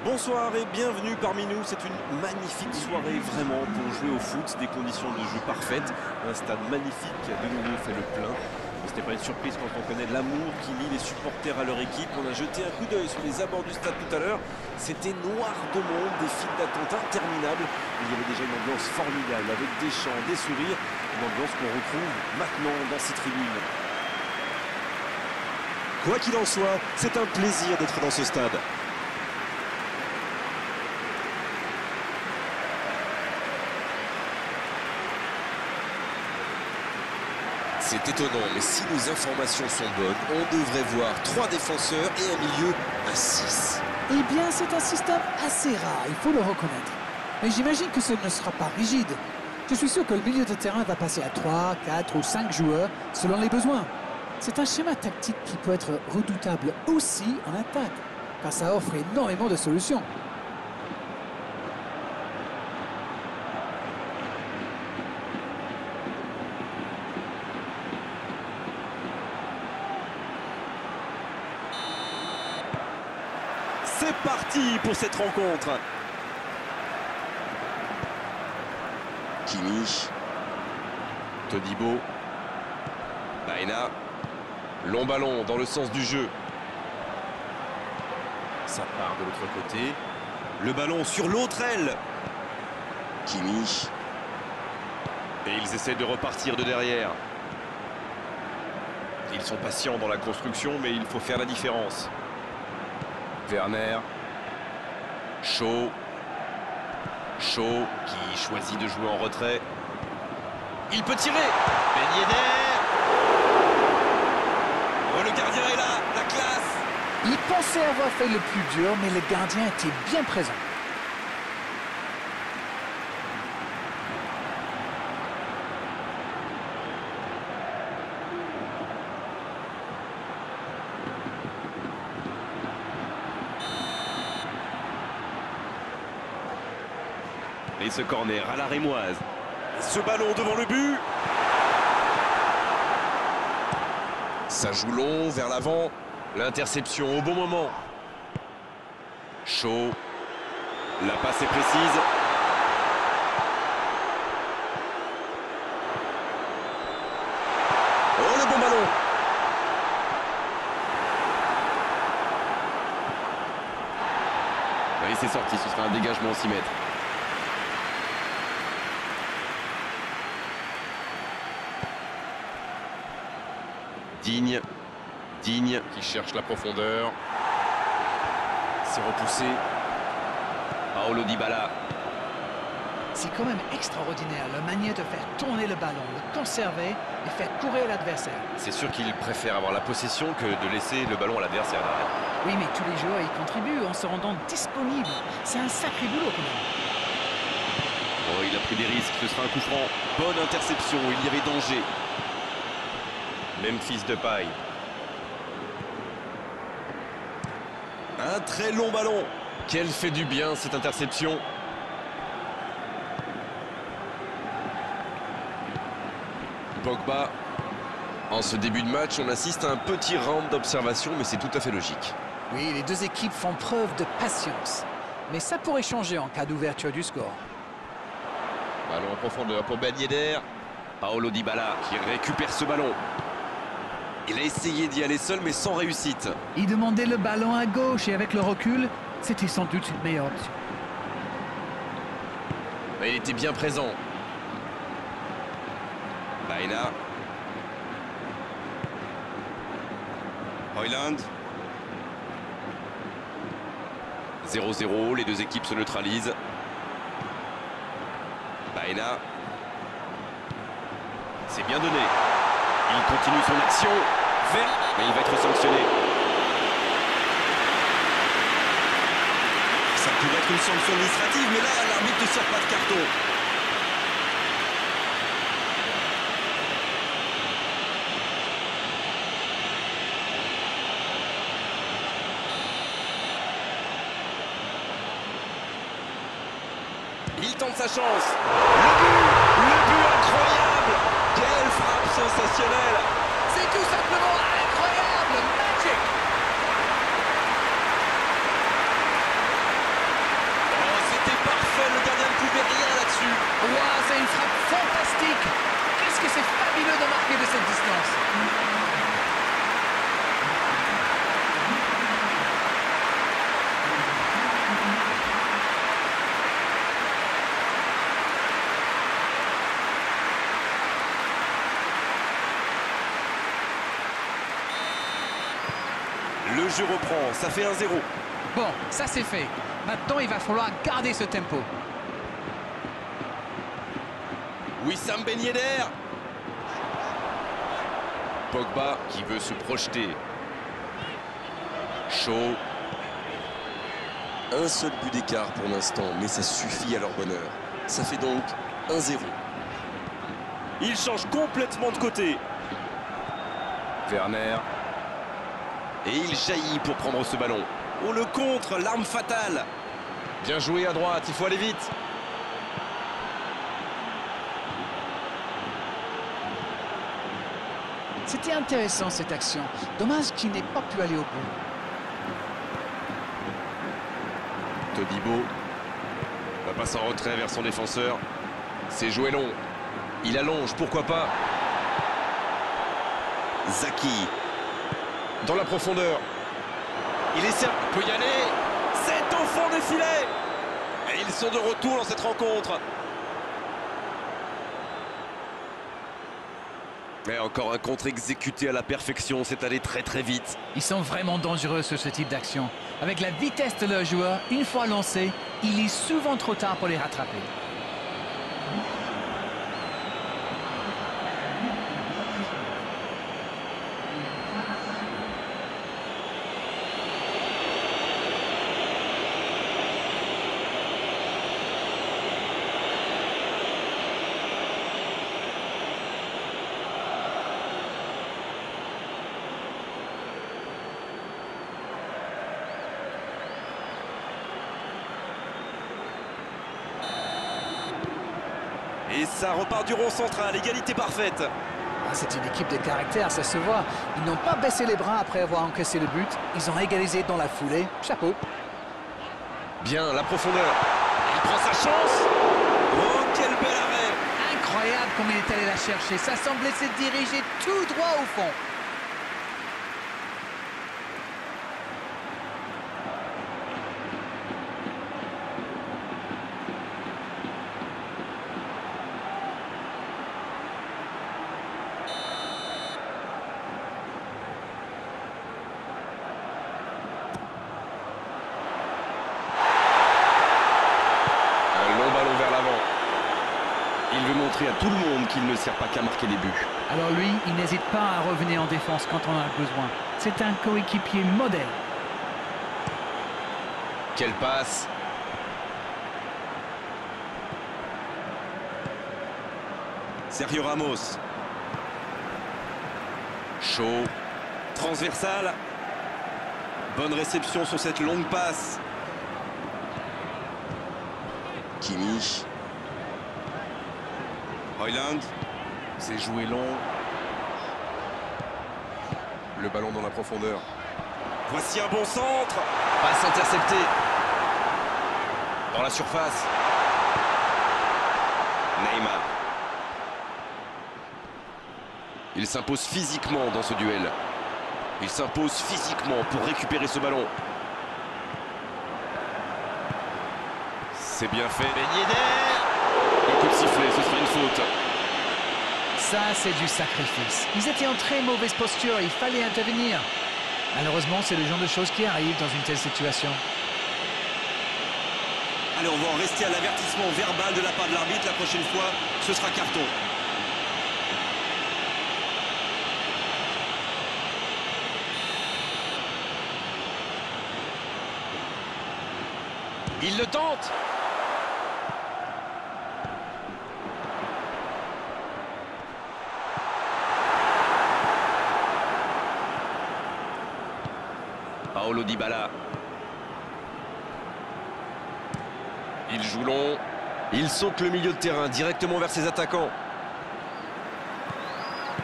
Bonsoir et bienvenue parmi nous. C'est une magnifique soirée vraiment pour jouer au foot, des conditions de jeu parfaites, un stade magnifique qui a de nouveau fait le plein. Ce n'est pas une surprise quand on connaît l'amour qui lie les supporters à leur équipe. On a jeté un coup d'œil sur les abords du stade tout à l'heure. C'était noir de monde, des files d'attente interminables. Il y avait déjà une ambiance formidable avec des chants, des sourires, une ambiance qu'on retrouve maintenant dans ces tribunes. Quoi qu'il en soit, c'est un plaisir d'être dans ce stade. C'est étonnant, mais si nos informations sont bonnes, on devrait voir 3 défenseurs et un milieu à 6. Eh bien, c'est un système assez rare, il faut le reconnaître. Mais j'imagine que ce ne sera pas rigide. Je suis sûr que le milieu de terrain va passer à 3, 4 ou 5 joueurs selon les besoins. C'est un schéma tactique qui peut être redoutable aussi en attaque, car ça offre énormément de solutions. C'est parti pour cette rencontre. Kimi, Todibo, Baena, long ballon dans le sens du jeu. Ça part de l'autre côté. Le ballon sur l'autre aile. Kimi. Et ils essaient de repartir de derrière. Ils sont patients dans la construction, mais il faut faire la différence. Werner. Shaw. Shaw qui choisit de jouer en retrait. Il peut tirer. Ben Yedder. Oh, le gardien est là, la classe. Il pensait avoir fait le plus dur, mais le gardien était bien présent. Et ce corner à la rémoise. Ce ballon devant le but. Ça joue long vers l'avant. L'interception au bon moment. Shaw. La passe est précise. Oh, le bon ballon. Oui, c'est sorti, ce sera un dégagement au 6 mètres. Digne qui cherche la profondeur. C'est repoussé. Paolo Dybala. C'est quand même extraordinaire la manière de faire tourner le ballon, le conserver et faire courir l'adversaire. C'est sûr qu'il préfère avoir la possession que de laisser le ballon à l'adversaire. Oui, mais tous les joueurs y contribuent en se rendant disponibles. C'est un sacré boulot quand même. Oh, il a pris des risques, ce sera un coup franc. Bonne interception, il y avait danger. Memphis Depay. Un très long ballon. Quelle fait du bien cette interception. Pogba. En ce début de match, on assiste à un petit round d'observation, mais c'est tout à fait logique. Oui, les deux équipes font preuve de patience. Mais ça pourrait changer en cas d'ouverture du score. Ballon en profondeur pour Ben Yedder. Paolo Dybala qui récupère ce ballon. Il a essayé d'y aller seul, mais sans réussite. Il demandait le ballon à gauche et avec le recul, c'était sans doute une meilleure option. Mais il était bien présent. Baena. Højlund. 0-0, les deux équipes se neutralisent. Baena. C'est bien donné. Il continue son action. Mais il va être sanctionné. Ça pourrait être une sanction administrative, mais là, l'arbitre ne sort pas de carton. Il tente sa chance. Le but incroyable. Quelle frappe sensationnelle. C'est tout simplement incroyable, magic. Le jeu reprend, ça fait 1-0. Bon, ça c'est fait. Maintenant, il va falloir garder ce tempo. Wissam Ben Yedder. Pogba qui veut se projeter. Shaw. Un seul but d'écart pour l'instant, mais ça suffit à leur bonheur. Ça fait donc 1-0. Il change complètement de côté. Werner. Et il jaillit pour prendre ce ballon. Oh, le contre, l'arme fatale. Bien joué à droite, il faut aller vite. C'était intéressant cette action. Dommage qu'il n'ait pas pu aller au bout. Todibo. Va passer en retrait vers son défenseur. C'est joué long. Il allonge, pourquoi pas. Zaki. Dans la profondeur. Il essaie, il peut y aller. C'est au fond des filets. Et ils sont de retour dans cette rencontre. Et encore un contre exécuté à la perfection, c'est allé très très vite. Ils sont vraiment dangereux sur ce type d'action. Avec la vitesse de leurs joueurs, une fois lancés, il est souvent trop tard pour les rattraper. Et ça repart du rond central, égalité parfaite. C'est une équipe de caractère, ça se voit. Ils n'ont pas baissé les bras après avoir encaissé le but. Ils ont égalisé dans la foulée. Chapeau. Bien, la profondeur. Il prend sa chance. Oh, quel bel arrêt. Incroyable comme il est allé la chercher. Ça semblait se diriger tout droit au fond. Il veut montrer à tout le monde qu'il ne sert pas qu'à marquer des buts. Alors lui, il n'hésite pas à revenir en défense quand on en a besoin. C'est un coéquipier modèle. Quelle passe. Sergio Ramos. Shaw. Transversal. Bonne réception sur cette longue passe. Kimmich. Højlund. C'est joué long. Le ballon dans la profondeur. Voici un bon centre. Passe interceptée. Dans la surface. Neymar. Il s'impose physiquement dans ce duel. Il s'impose physiquement pour récupérer ce ballon. C'est bien fait. Ben Yedder. Le coup de sifflet, ce sera une faute. Ça, c'est du sacrifice. Ils étaient en très mauvaise posture, il fallait intervenir. Malheureusement, c'est le genre de choses qui arrivent dans une telle situation. Allez, on va en rester à l'avertissement verbal de la part de l'arbitre. La prochaine fois, ce sera carton. Il le tente. Paulo Dybala. Il joue long. Il saute le milieu de terrain directement vers ses attaquants.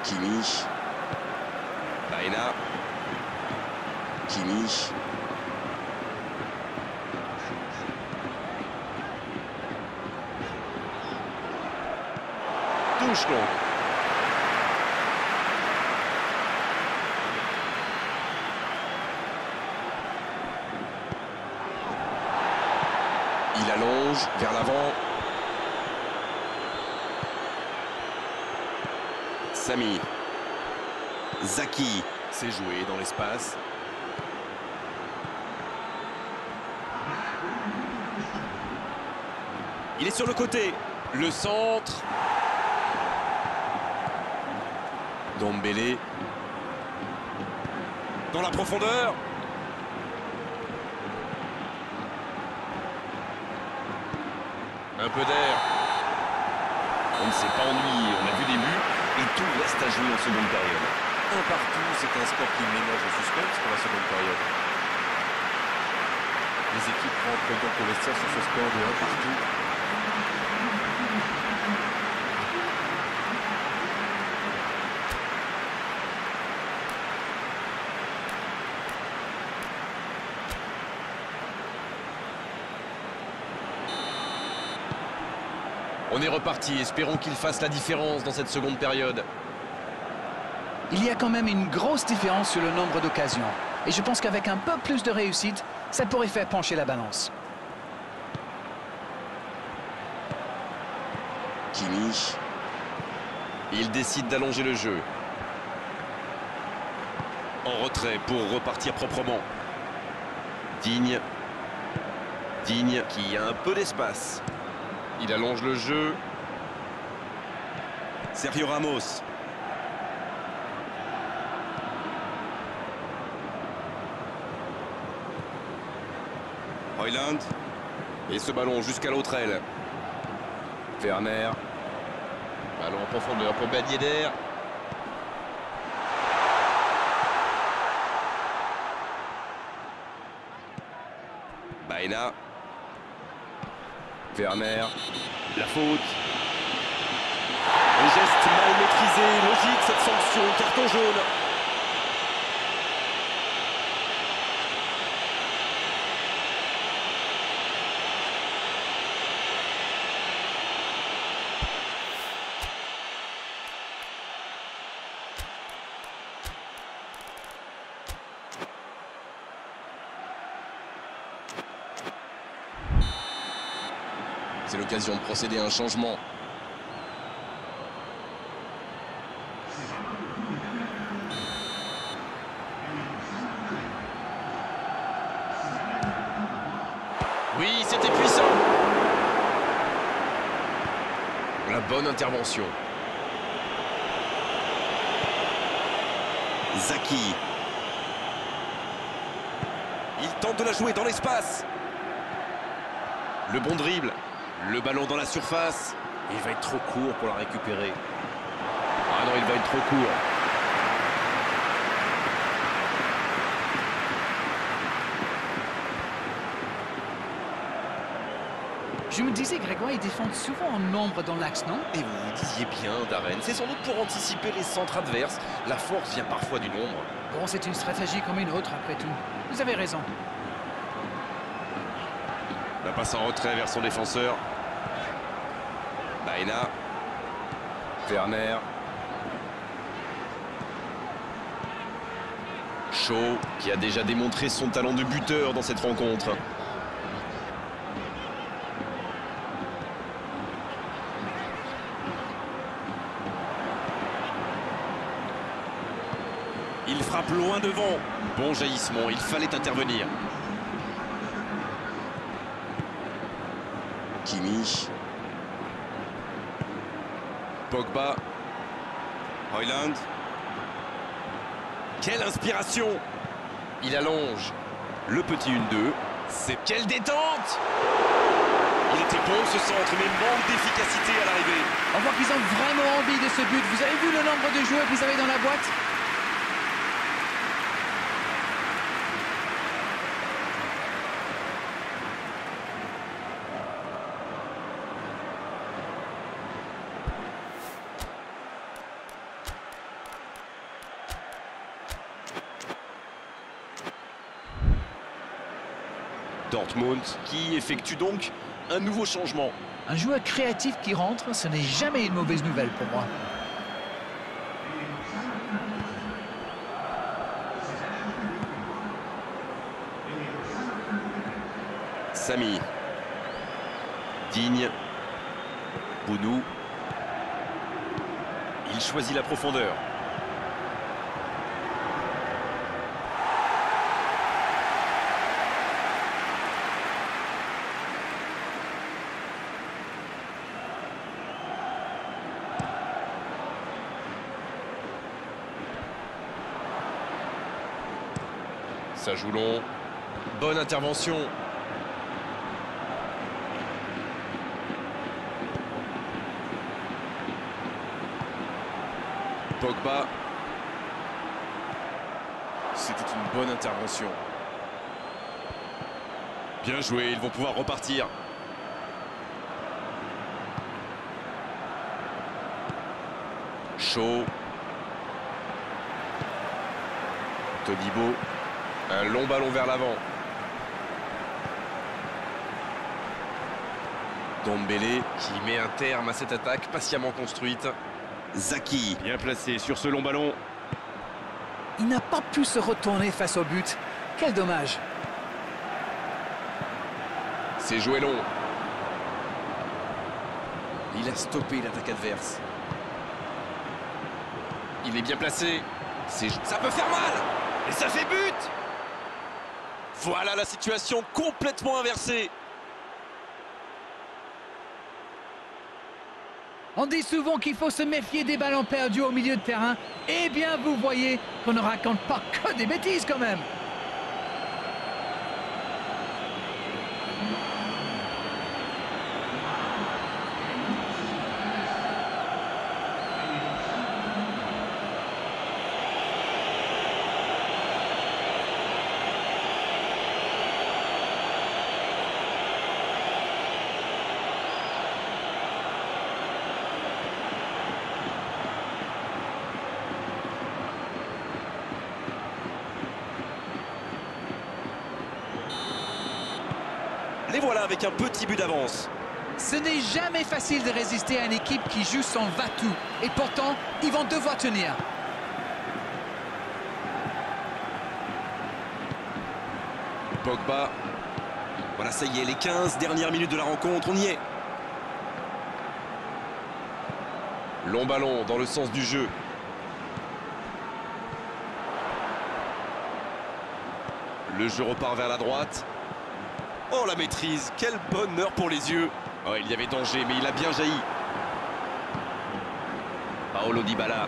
Kimmich. Baena. Kimmich. Touche donc. Il allonge vers l'avant. Sami. Zaki. C'est joué dans l'espace. Il est sur le côté. Le centre. Dombele. Dans la profondeur. Un peu d'air. On ne s'est pas ennuyé, on a vu des buts et tout reste à jouer en seconde période. Un partout, c'est un score qui ménage le suspense pour la seconde période. Les équipes rentrent donc au vestiaire sur ce score de 1 partout. On est reparti, espérons qu'il fasse la différence dans cette seconde période. Il y a quand même une grosse différence sur le nombre d'occasions. Et je pense qu'avec un peu plus de réussite, ça pourrait faire pencher la balance. Kimi. Il décide d'allonger le jeu. En retrait pour repartir proprement. Digne. Digne qui a un peu d'espace. Il allonge le jeu. Sergio Ramos. Højlund. Et ce ballon jusqu'à l'autre aile. Werner. Ballon en profondeur pour Ben Yedder. Baena. Werner. La faute. Un geste mal maîtrisé, logique cette sanction, carton jaune. C'est l'occasion de procéder à un changement. Oui, c'était puissant. La bonne intervention. Zaki. Il tente de la jouer dans l'espace. Le bon dribble. Le ballon dans la surface. Il va être trop court pour la récupérer. Ah non, il va être trop court. Je me disais, Grégoire, ils défendent souvent en nombre dans l'axe, non? Et vous vous disiez bien, Darren, c'est sans doute pour anticiper les centres adverses. La force vient parfois du nombre. Bon, c'est une stratégie comme une autre, après tout. Vous avez raison. La passe en retrait vers son défenseur. Baena. Werner. Shaw, qui a déjà démontré son talent de buteur dans cette rencontre. Il frappe loin devant. Bon jaillissement, il fallait intervenir. Kimi. Pogba. Højlund. Quelle inspiration! Il allonge. Le petit 1-2. C'est quelle détente! Il était bon ce centre, mais manque d'efficacité à l'arrivée. On voit qu'ils ont vraiment envie de ce but. Vous avez vu le nombre de joueurs qu'ils avaient dans la boîte? Dortmund qui effectue donc un nouveau changement. Un joueur créatif qui rentre, ce n'est jamais une mauvaise nouvelle pour moi. Samy. Digne. Bounou. Il choisit la profondeur. Ça joue long. Bonne intervention. Pogba. C'était une bonne intervention. Bien joué, ils vont pouvoir repartir. Shaw. Todibo. Un long ballon vers l'avant. Dombele qui met un terme à cette attaque patiemment construite. Zaki. Bien placé sur ce long ballon. Il n'a pas pu se retourner face au but. Quel dommage. C'est joué long. Il a stoppé l'attaque adverse. Il est bien placé. Ça peut faire mal. Et ça fait but. Voilà la situation complètement inversée. On dit souvent qu'il faut se méfier des ballons perdus au milieu de terrain. Eh bien, vous voyez qu'on ne raconte pas que des bêtises quand même. Les voilà avec un petit but d'avance. Ce n'est jamais facile de résister à une équipe qui joue son va-tout. Et pourtant, ils vont devoir tenir. Pogba. Voilà, ça y est, les 15 dernières minutes de la rencontre, on y est. Long ballon dans le sens du jeu. Le jeu repart vers la droite. Oh, la maîtrise, quel bonheur pour les yeux. Oh, il y avait danger, mais il a bien jailli. Paolo Dybala.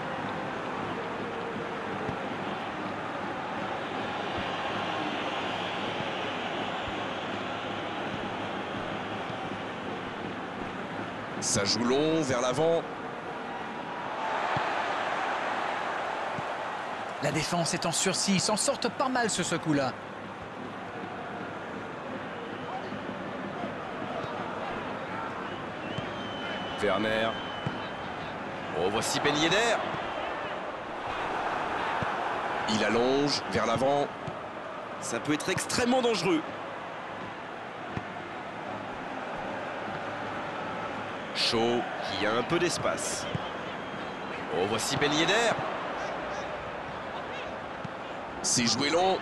Ça joue long, vers l'avant. La défense est en sursis, ils s'en sortent pas mal sur ce coup-là. Werner. Oh, voici Ben Yedder. Il allonge vers l'avant. Ça peut être extrêmement dangereux. Shaw qui a un peu d'espace. Oh, voici Ben Yedder. C'est joué long.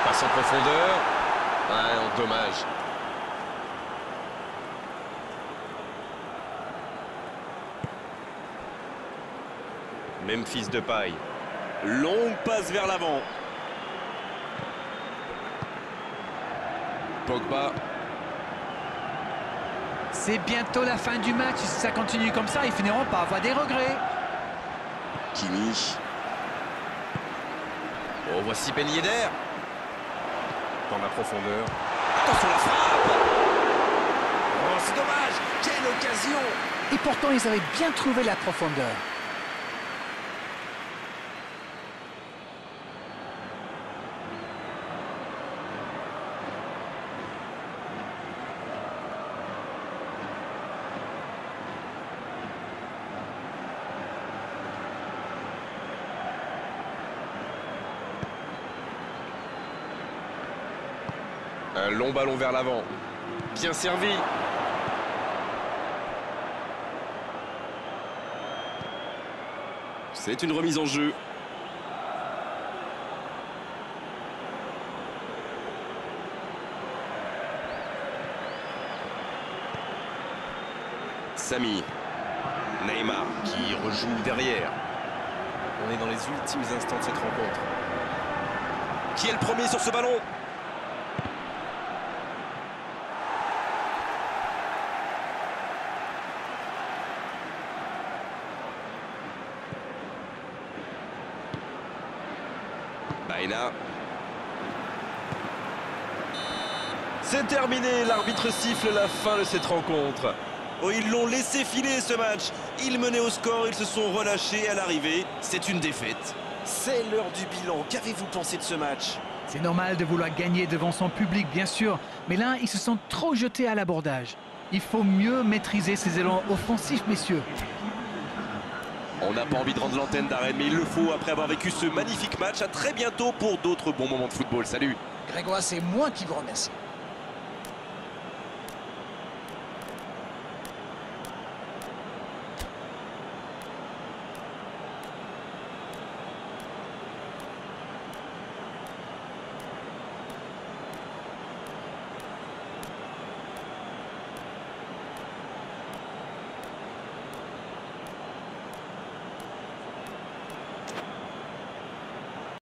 Passe en profondeur. Ah, non, dommage. Memphis Depay. Longue passe vers l'avant. Pogba. C'est bientôt la fin du match. Si ça continue comme ça, ils finiront par avoir des regrets. Kimi. Oh, voici Ben Yedder. Dans la profondeur. Attention la frappe. Oh, c'est dommage. Quelle occasion. Et pourtant, ils avaient bien trouvé la profondeur. Un long ballon vers l'avant. Bien servi. C'est une remise en jeu. Samy. Neymar qui rejoue derrière. On est dans les ultimes instants de cette rencontre. Qui est le premier sur ce ballon? Reina. C'est terminé, l'arbitre siffle la fin de cette rencontre. Oh, ils l'ont laissé filer ce match. Ils menaient au score, ils se sont relâchés à l'arrivée. C'est une défaite. C'est l'heure du bilan. Qu'avez-vous pensé de ce match? C'est normal de vouloir gagner devant son public, bien sûr. Mais là, ils se sont trop jetés à l'abordage. Il faut mieux maîtriser ses élans offensifs, messieurs. On n'a pas envie de rendre l'antenne d'arène, mais il le faut après avoir vécu ce magnifique match. À très bientôt pour d'autres bons moments de football. Salut! Grégoire, c'est moi qui vous remercie.